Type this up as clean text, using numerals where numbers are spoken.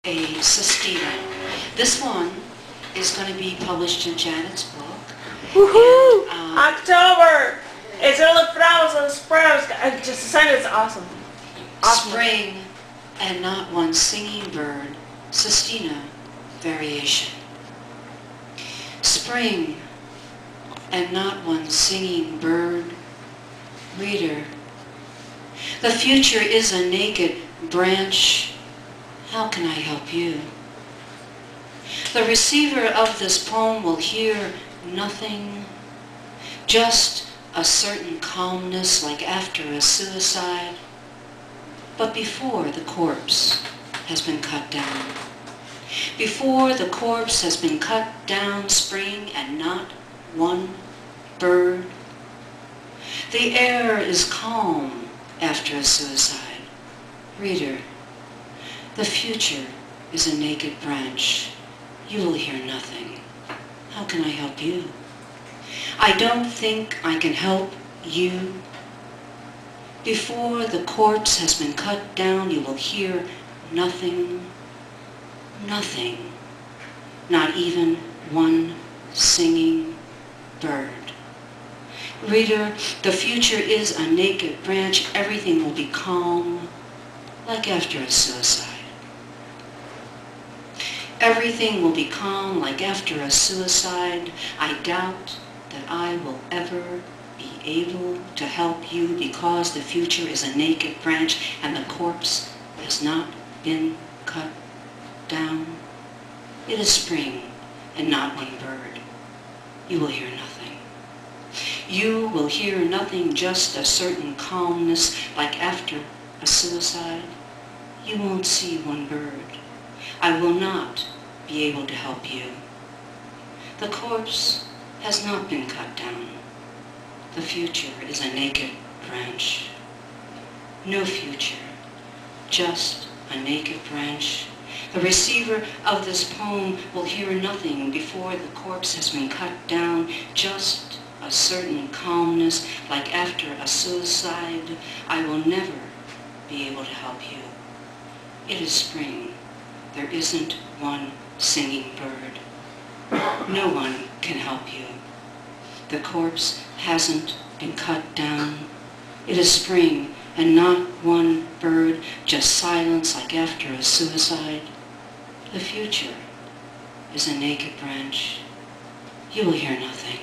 a Sestina. This one is going to be published in Janet's book. Woohoo! October! It's gonna look flowers on sprouts. Just the sign is awesome. Spring and not one singing bird. Sestina variation. Spring and not one singing bird. Reader, the future is a naked branch. How can I help you? The receiver of this poem will hear nothing, just a certain calmness like after a suicide, but before the corpse has been cut down. Before the corpse has been cut down, spring and not one bird. The air is calm after a suicide. Reader, the future is a naked branch. You will hear nothing. How can I help you? I don't think I can help you. Before the corpse has been cut down, you will hear nothing, nothing, not even one singing bird. Reader, the future is a naked branch. Everything will be calm, like after a suicide. Everything will be calm like after a suicide. I doubt that I will ever be able to help you because the future is a naked branch and the corpse has not been cut down. It is spring and not one bird. You will hear nothing. You will hear nothing, just a certain calmness like after a suicide. You won't see one bird. I will not be able to help you. The corpse has not been cut down. The future is a naked branch. No future, just a naked branch. The receiver of this poem will hear nothing before the corpse has been cut down, just a certain calmness like after a suicide. I will never be able to help you. It is spring. There isn't one singing bird. No one can help you. The corpse hasn't been cut down. It is spring and not one bird, just silence like after a suicide. The future is a naked branch. You will hear nothing.